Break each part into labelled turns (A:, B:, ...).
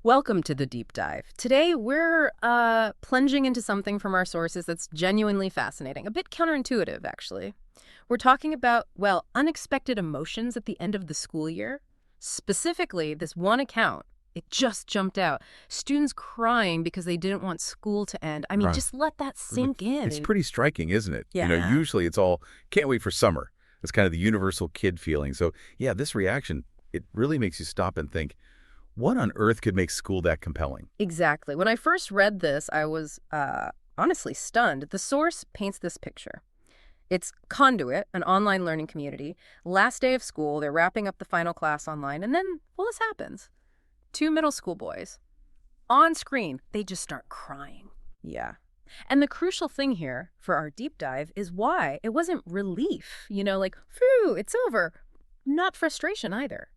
A: Welcome to the deep dive. Today, we're plunging into something from our sources that's genuinely fascinating, a bit counterintuitive, actually. We're talking about, well, unexpected emotions at the end of the school year. Specifically, this one account, it just jumped out. Students crying because they didn't want school to end. I mean,
B: Right.
A: just let that sink in.
B: It's pretty striking, isn't it?
A: Yeah.
B: Usually it's all, can't wait for summer. It's kind of the universal kid feeling. So, yeah, this reaction, it really makes you stop and think, what on earth could make school that compelling?
A: Exactly. When I first read this, I was honestly stunned. The source paints this picture. It's Conduit, an online learning community. Last day of school, they're wrapping up the final class online, and then, well, this happens. Two middle school boys. On screen, they just start crying. Yeah. And the crucial thing here for our deep dive is why it wasn't relief, like, phew, it's over. Not frustration either.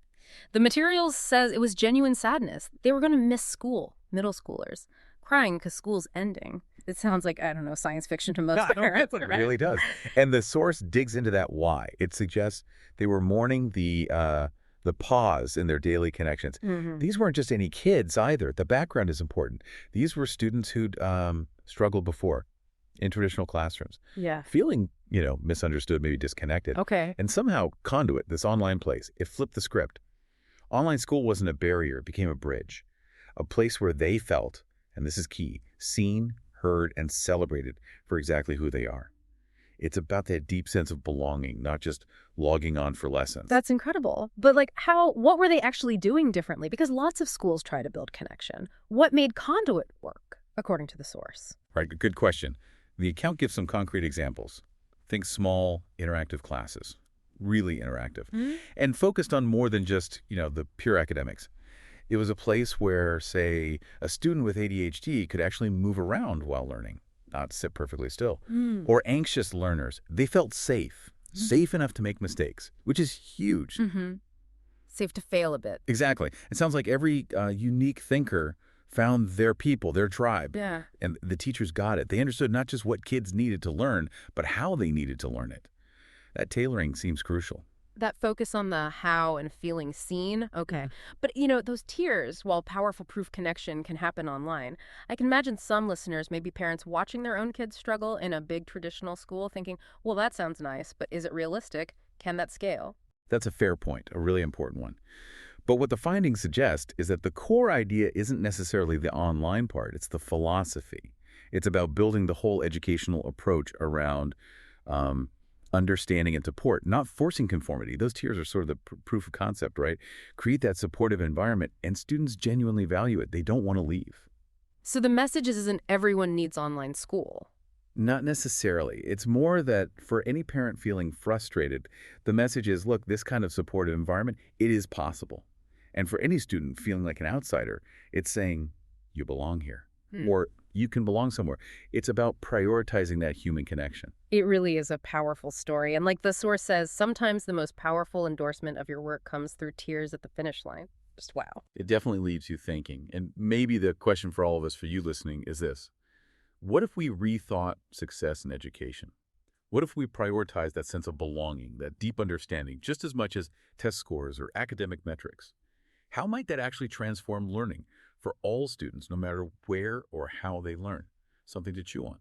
A: The materials says it was genuine sadness. They were going to miss school, middle schoolers, crying because school's ending. It sounds like, I don't know, science fiction to most parents.
B: It really does. And the source digs into that why. It suggests they were mourning the pause in their daily connections.
A: Hmm.
B: These weren't just any kids either. The background is important. These were students who'd struggled before in traditional classrooms,
A: Yeah.
B: feeling, misunderstood, maybe disconnected.
A: Okay.
B: And somehow Conduit, this online place, it flipped the script. Online school wasn't a barrier, it became a bridge, a place where they felt, and this is key, seen, heard, and celebrated for exactly who they are. It's about that deep sense of belonging, not just logging on for lessons.
A: That's incredible. But what were they actually doing differently? Because lots of schools try to build connection. What made Conduit work, according to the source?
B: Right, good question. The account gives some concrete examples. Think small, interactive classes, really interactive, and focused on more than just, the pure academics. It was a place where, say, a student with ADHD could actually move around while learning, not sit perfectly still. Or anxious learners, they felt safe, safe enough to make mistakes, which is huge.
A: Mm-hmm. Safe to fail a bit.
B: Exactly. It sounds like every unique thinker found their people, their tribe.
A: Yeah.
B: And the teachers got it. They understood not just what kids needed to learn, but how they needed to learn it. That tailoring seems crucial.
A: That focus on the how and feeling seen. Okay. But, those tears, while powerful proof connection can happen online, I can imagine some listeners, maybe parents watching their own kids struggle in a big traditional school thinking, well, that sounds nice, but is it realistic? Can that scale?
B: That's a fair point, a really important one. But what the findings suggest is that the core idea isn't necessarily the online part, it's the philosophy. It's about building the whole educational approach around understanding and support, not forcing conformity. Those tiers are sort of the proof of concept, right? Create that supportive environment, and students genuinely value it. They don't want to leave.
A: So the message isn't everyone needs online school.
B: Not necessarily. It's more that for any parent feeling frustrated, the message is, look, this kind of supportive environment, it is possible. And for any student feeling like an outsider, it's saying, you belong here, or you can belong somewhere. It's about prioritizing that human connection.
A: It really is a powerful story. And like the source says, sometimes the most powerful endorsement of your work comes through tears at the finish line. Just wow.
B: It definitely leaves you thinking. And maybe the question for all of us, for you listening, is this. What if we rethought success in education? What if we prioritize that sense of belonging, that deep understanding, just as much as test scores or academic metrics? How might that actually transform learning for all students, no matter where or how they learn? Something to chew on.